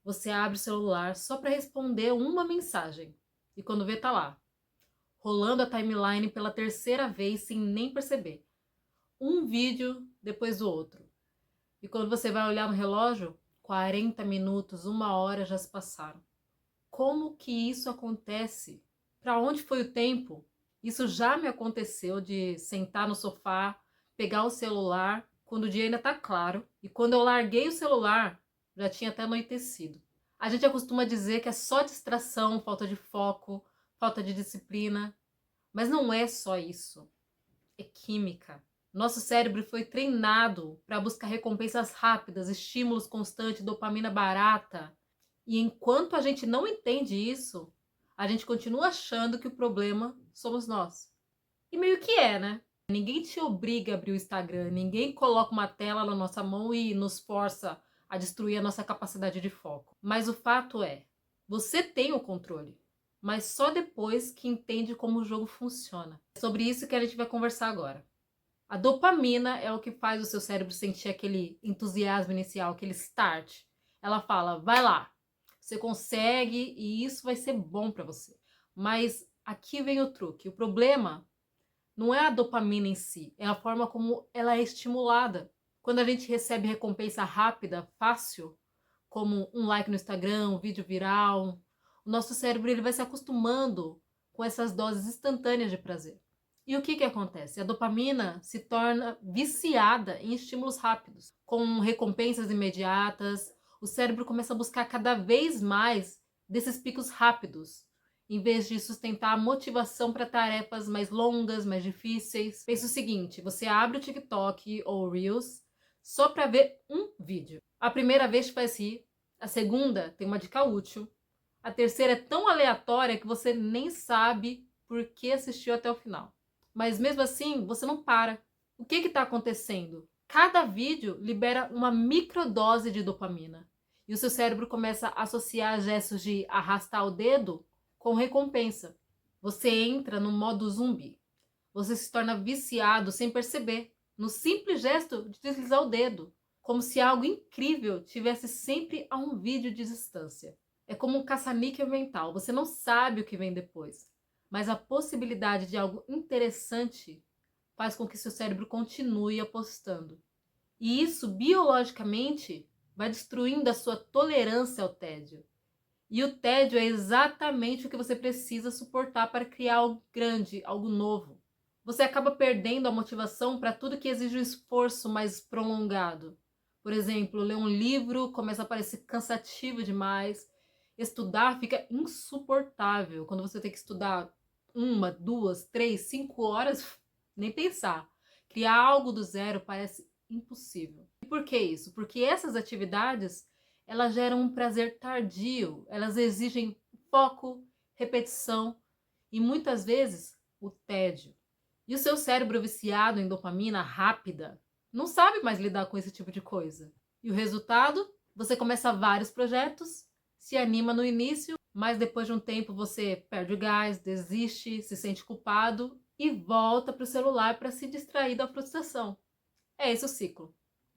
Você abre o celular só para responder uma mensagem e quando vê tá lá, rolando a timeline pela terceira vez sem nem perceber. Um vídeo depois do outro. E quando você vai olhar no relógio, 40 minutos, 1 hora já se passaram. Como que isso acontece? Para onde foi o tempo? Isso já me aconteceu de sentar no sofá, pegar o celular, quando o dia ainda tá claro, e quando eu larguei o celular, já tinha até anoitecido. A gente acostuma dizer que é só distração, falta de foco, falta de disciplina, mas não é só isso. É química. Nosso cérebro foi treinado para buscar recompensas rápidas, estímulos constantes, dopamina barata. E enquanto a gente não entende isso, a gente continua achando que o problema somos nós. E meio que é, né? Ninguém te obriga a abrir o Instagram, ninguém coloca uma tela na nossa mão e nos força a destruir a nossa capacidade de foco. Mas o fato é, você tem o controle, mas só depois que entende como o jogo funciona. É sobre isso que a gente vai conversar agora. A dopamina é o que faz o seu cérebro sentir aquele entusiasmo inicial, aquele start. Ela fala, vai lá, você consegue e isso vai ser bom para você. Mas aqui vem o truque. O problema não é a dopamina em si, é a forma como ela é estimulada. Quando a gente recebe recompensa rápida, fácil, como um like no Instagram, um vídeo viral, o nosso cérebro ele vai se acostumando com essas doses instantâneas de prazer. E o que acontece? A dopamina se torna viciada em estímulos rápidos, com recompensas imediatas. O cérebro começa a buscar cada vez mais desses picos rápidos, em vez de sustentar a motivação para tarefas mais longas, mais difíceis. Pensa o seguinte, você abre o TikTok ou o Reels só para ver um vídeo. A primeira vez te faz rir, a segunda tem uma dica útil, a terceira é tão aleatória que você nem sabe por que assistiu até o final. Mas mesmo assim, você não para. O que está acontecendo? Cada vídeo libera uma microdose de dopamina. E o seu cérebro começa a associar gestos de arrastar o dedo com recompensa. Você entra no modo zumbi. Você se torna viciado sem perceber, no simples gesto de deslizar o dedo, como se algo incrível tivesse sempre a um vídeo de distância. É como um caça-níquel mental, você não sabe o que vem depois, mas a possibilidade de algo interessante faz com que seu cérebro continue apostando. E isso, biologicamente, vai destruindo a sua tolerância ao tédio. E o tédio é exatamente o que você precisa suportar para criar algo grande, algo novo. Você acaba perdendo a motivação para tudo que exige um esforço mais prolongado. Por exemplo, ler um livro começa a parecer cansativo demais. Estudar fica insuportável. Quando você tem que estudar 1, 2, 3, 5 horas, nem pensar. Criar algo do zero parece impossível. E por que isso? Porque essas atividades elas geram um prazer tardio, elas exigem foco, repetição e muitas vezes o tédio. E o seu cérebro viciado em dopamina rápida não sabe mais lidar com esse tipo de coisa. E o resultado? Você começa vários projetos, se anima no início, mas depois de um tempo você perde o gás, desiste, se sente culpado e volta para o celular para se distrair da frustração. É esse o ciclo.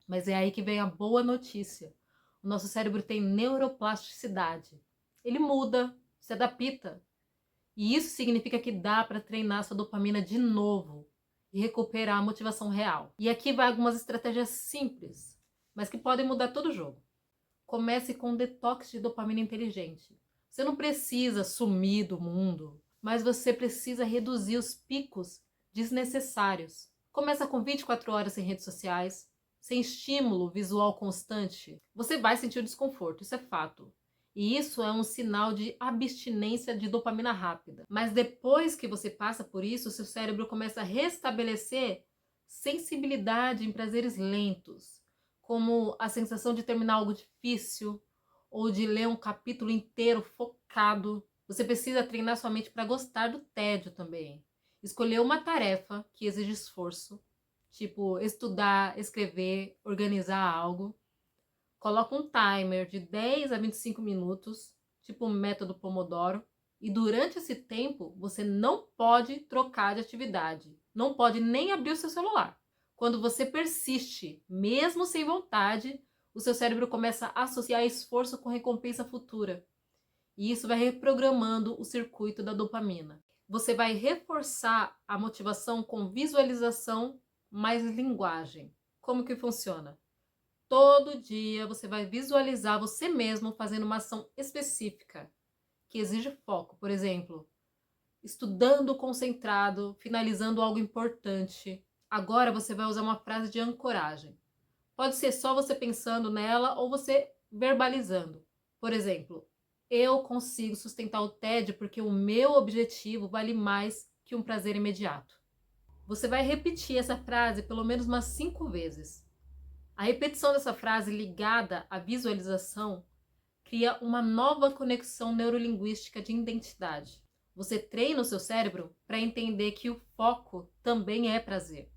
Mas é aí que vem a boa notícia. O nosso cérebro tem neuroplasticidade. Ele muda, se adapta. E isso significa que dá para treinar sua dopamina de novo e recuperar a motivação real. E aqui vai algumas estratégias simples, mas que podem mudar todo o jogo. Comece com um detox de dopamina inteligente. Você não precisa sumir do mundo, mas você precisa reduzir os picos desnecessários. Começa com 24 horas sem redes sociais, sem estímulo visual constante. Você vai sentir o desconforto, isso é fato. E isso é um sinal de abstinência de dopamina rápida. Mas depois que você passa por isso, seu cérebro começa a restabelecer sensibilidade em prazeres lentos, como a sensação de terminar algo difícil ou de ler um capítulo inteiro focado. Você precisa treinar sua mente para gostar do tédio também. Escolher uma tarefa que exige esforço, tipo estudar, escrever, organizar algo. Coloca um timer de 10 a 25 minutos, tipo o método Pomodoro, e durante esse tempo você não pode trocar de atividade, não pode nem abrir o seu celular. Quando você persiste, mesmo sem vontade, o seu cérebro começa a associar esforço com recompensa futura. E isso vai reprogramando o circuito da dopamina. Você vai reforçar a motivação com visualização mais linguagem. Como que funciona? Todo dia você vai visualizar você mesmo fazendo uma ação específica que exige foco. Por exemplo, estudando concentrado, finalizando algo importante. Agora você vai usar uma frase de ancoragem. Pode ser só você pensando nela ou você verbalizando. Por exemplo, eu consigo sustentar o tédio porque o meu objetivo vale mais que um prazer imediato. Você vai repetir essa frase pelo menos umas 5 vezes. A repetição dessa frase ligada à visualização cria uma nova conexão neurolinguística de identidade. Você treina o seu cérebro para entender que o foco também é prazer.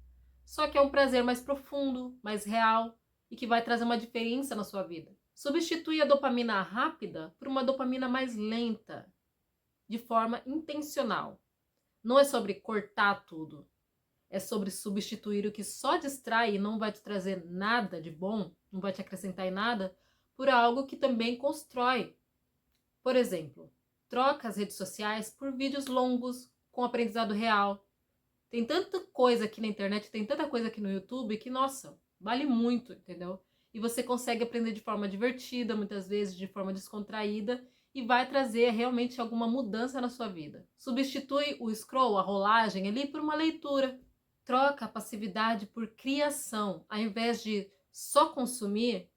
Só que é um prazer mais profundo, mais real e que vai trazer uma diferença na sua vida. Substitui a dopamina rápida por uma dopamina mais lenta, de forma intencional. Não é sobre cortar tudo, é sobre substituir o que só distrai e não vai te trazer nada de bom, não vai te acrescentar em nada, por algo que também constrói. Por exemplo, troca as redes sociais por vídeos longos com aprendizado real. Tem tanta coisa aqui na internet, tem tanta coisa aqui no YouTube que, nossa, vale muito, entendeu? E você consegue aprender de forma divertida, muitas vezes de forma descontraída, e vai trazer realmente alguma mudança na sua vida. Substitui o scroll, a rolagem ali, por uma leitura. Troca a passividade por criação. Ao invés de só consumir,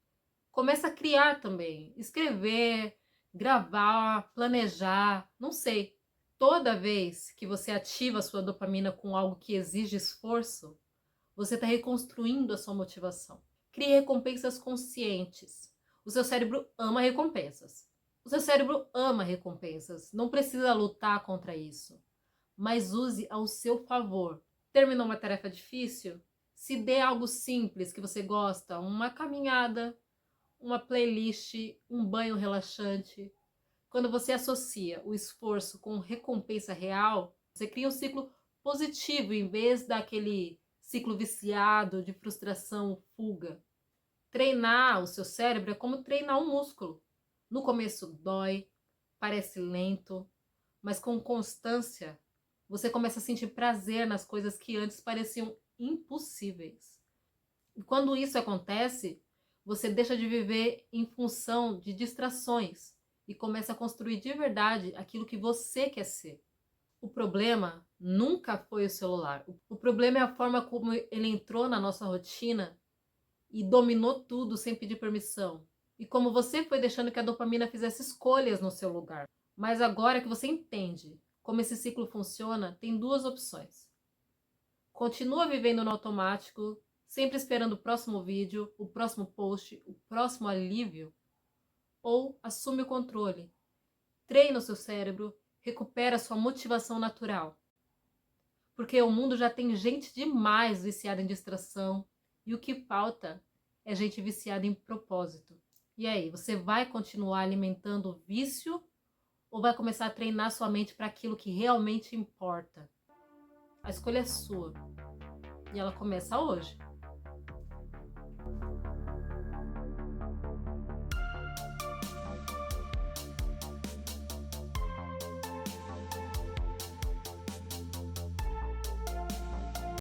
começa a criar também. Escrever, gravar, planejar, não sei. Toda vez que você ativa a sua dopamina com algo que exige esforço, você está reconstruindo a sua motivação. Crie recompensas conscientes. O seu cérebro ama recompensas. O seu cérebro ama recompensas. Não precisa lutar contra isso. Mas use ao seu favor. Terminou uma tarefa difícil? Se dê algo simples que você gosta, uma caminhada, uma playlist, um banho relaxante. Quando você associa o esforço com recompensa real, você cria um ciclo positivo em vez daquele ciclo viciado de frustração, fuga. Treinar o seu cérebro é como treinar um músculo. No começo dói, parece lento, mas com constância você começa a sentir prazer nas coisas que antes pareciam impossíveis. E quando isso acontece, você deixa de viver em função de distrações e começa a construir de verdade aquilo que você quer ser. O problema nunca foi o celular. O problema é a forma como ele entrou na nossa rotina e dominou tudo sem pedir permissão. E como você foi deixando que a dopamina fizesse escolhas no seu lugar. Mas agora que você entende como esse ciclo funciona, tem 2 opções. Continua vivendo no automático, sempre esperando o próximo vídeo, o próximo post, o próximo alívio, ou assume o controle, treina o seu cérebro, recupera sua motivação natural. Porque o mundo já tem gente demais viciada em distração e o que falta é gente viciada em propósito. E aí, você vai continuar alimentando o vício ou vai começar a treinar sua mente para aquilo que realmente importa? A escolha é sua e ela começa hoje.